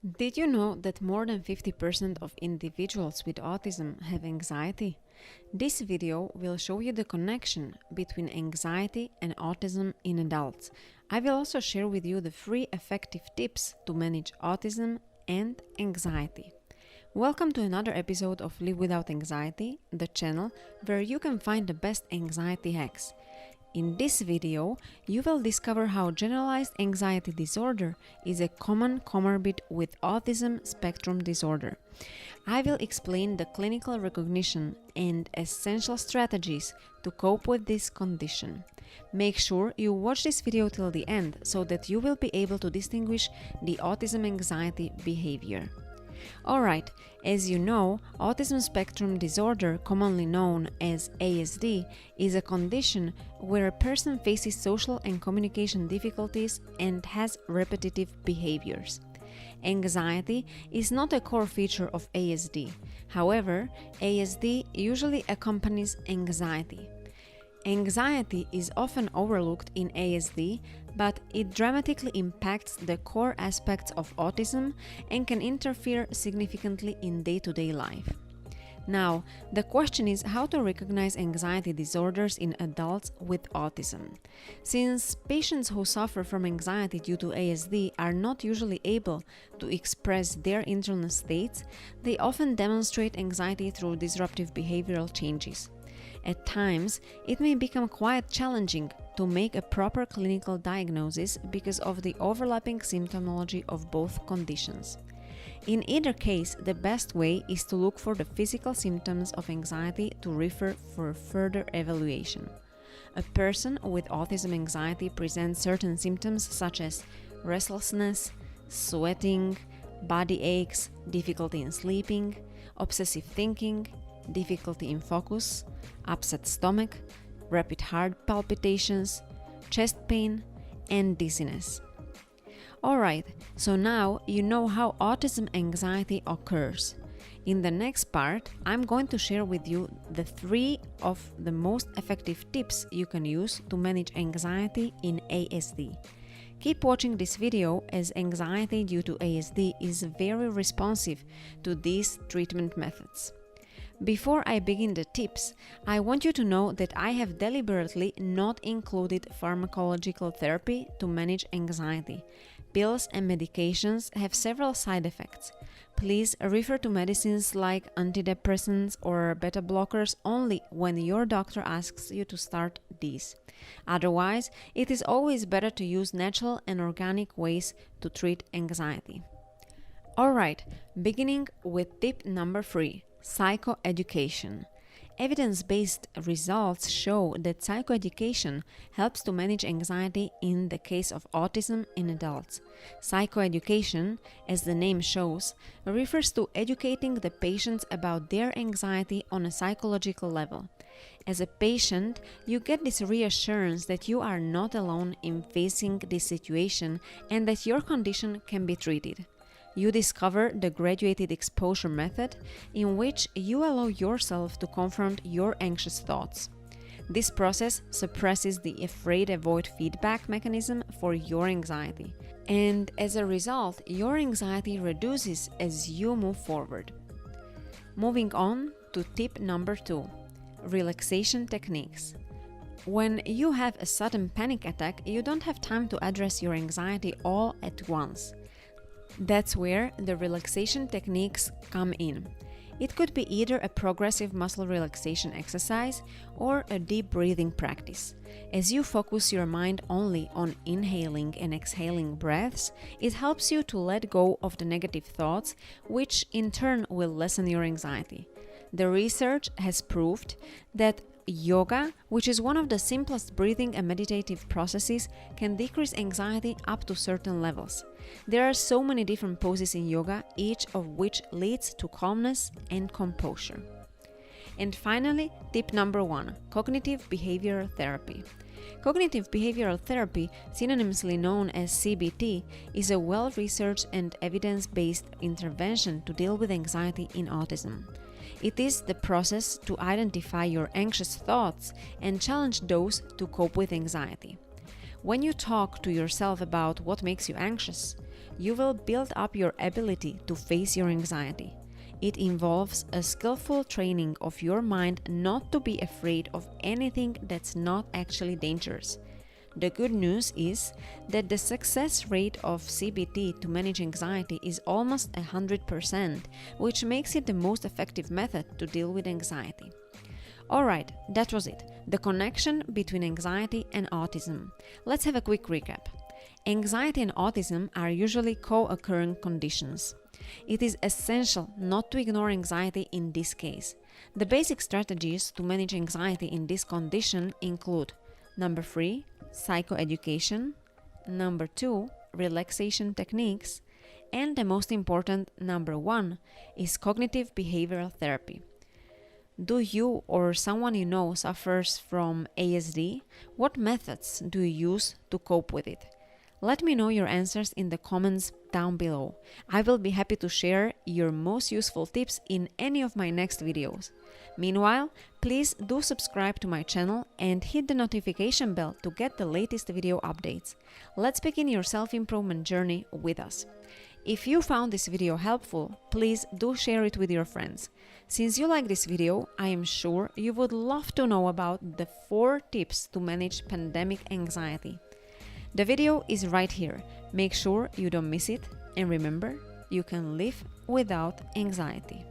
Did you know that more than 50% of individuals with autism have anxiety? This video will show you the connection between anxiety and autism in adults. I will also share with you the free effective tips to manage autism and anxiety. Welcome to another episode of Live Without Anxiety, the channel where you can find the best anxiety hacks. In this video, you will discover how generalized anxiety disorder is a common comorbid with autism spectrum disorder. I will explain the clinical recognition and essential strategies to cope with this condition. Make sure you watch this video till the end so that you will be able to distinguish the autism anxiety behavior. Alright, as you know, autism spectrum disorder, commonly known as ASD, is a condition where a person faces social and communication difficulties and has repetitive behaviors. Anxiety is not a core feature of ASD. However, ASD usually accompanies anxiety. Anxiety is often overlooked in ASD, but it dramatically impacts the core aspects of autism and can interfere significantly in day-to-day life. Now, the question is how to recognize anxiety disorders in adults with autism. Since patients who suffer from anxiety due to ASD are not usually able to express their internal states, they often demonstrate anxiety through disruptive behavioral changes. At times, it may become quite challenging to make a proper clinical diagnosis because of the overlapping symptomology of both conditions. In either case, the best way is to look for the physical symptoms of anxiety to refer for further evaluation. A person with autism anxiety presents certain symptoms such as restlessness, sweating, body aches, difficulty in sleeping, obsessive thinking, difficulty in focus, upset stomach, rapid heart palpitations, chest pain, and dizziness. Alright, so now you know how autism anxiety occurs. In the next part, I'm going to share with you the 3 of the most effective tips you can use to manage anxiety in ASD. Keep watching this video as anxiety due to ASD is very responsive to these treatment methods. Before I begin the tips, I want you to know that I have deliberately not included pharmacological therapy to manage anxiety. Pills and medications have several side effects. Please refer to medicines like antidepressants or beta blockers only when your doctor asks you to start these. Otherwise, it is always better to use natural and organic ways to treat anxiety. Alright, beginning with tip number 3. Psychoeducation. Evidence-based results show that psychoeducation helps to manage anxiety in the case of autism in adults. Psychoeducation, as the name shows, refers to educating the patients about their anxiety on a psychological level. As a patient, you get this reassurance that you are not alone in facing this situation and that your condition can be treated. You discover the graduated exposure method, in which you allow yourself to confront your anxious thoughts. This process suppresses the afraid-avoid feedback mechanism for your anxiety, and as a result, your anxiety reduces as you move forward. Moving on to tip number 2, relaxation techniques. When you have a sudden panic attack, you don't have time to address your anxiety all at once. That's where the relaxation techniques come in. It could be either a progressive muscle relaxation exercise or a deep breathing practice. As you focus your mind only on inhaling and exhaling breaths, it helps you to let go of the negative thoughts, which in turn will lessen your anxiety. The research has proved that yoga, which is one of the simplest breathing and meditative processes, can decrease anxiety up to certain levels. There are so many different poses in yoga, each of which leads to calmness and composure. And finally, tip number 1, cognitive behavioral therapy. Cognitive behavioral therapy, synonymously known as CBT, is a well-researched and evidence-based intervention to deal with anxiety in autism. It is the process to identify your anxious thoughts and challenge those to cope with anxiety. When you talk to yourself about what makes you anxious, you will build up your ability to face your anxiety. It involves a skillful training of your mind not to be afraid of anything that's not actually dangerous. The good news is that the success rate of CBT to manage anxiety is almost 100%, which makes it the most effective method to deal with anxiety. Alright, that was it. The connection between anxiety and autism. Let's have a quick recap. Anxiety and autism are usually co-occurring conditions. It is essential not to ignore anxiety in this case. The basic strategies to manage anxiety in this condition include: number 3, psychoeducation; number 2, relaxation techniques; and the most important, number 1, is cognitive behavioral therapy. Do you or someone you know suffers from ASD? What methods do you use to cope with it? Let me know your answers in the comments down below. I will be happy to share your most useful tips in any of my next videos. Meanwhile, please do subscribe to my channel and hit the notification bell to get the latest video updates. Let's begin your self-improvement journey with us. If you found this video helpful, please do share it with your friends. Since you like this video, I am sure you would love to know about the 4 tips to manage pandemic anxiety. The video is right here. Make sure you don't miss it, and remember, you can live without anxiety.